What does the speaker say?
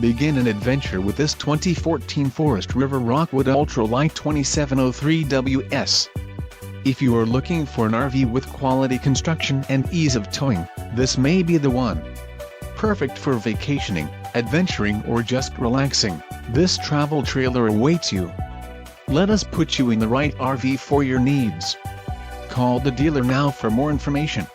Begin an adventure with this 2014 Forest River Rockwood Ultra Lite 2703WS. If you are looking for an RV with quality construction and ease of towing, this may be the one. Perfect for vacationing, adventuring or just relaxing, this travel trailer awaits you. Let us put you in the right RV for your needs. Call the dealer now for more information.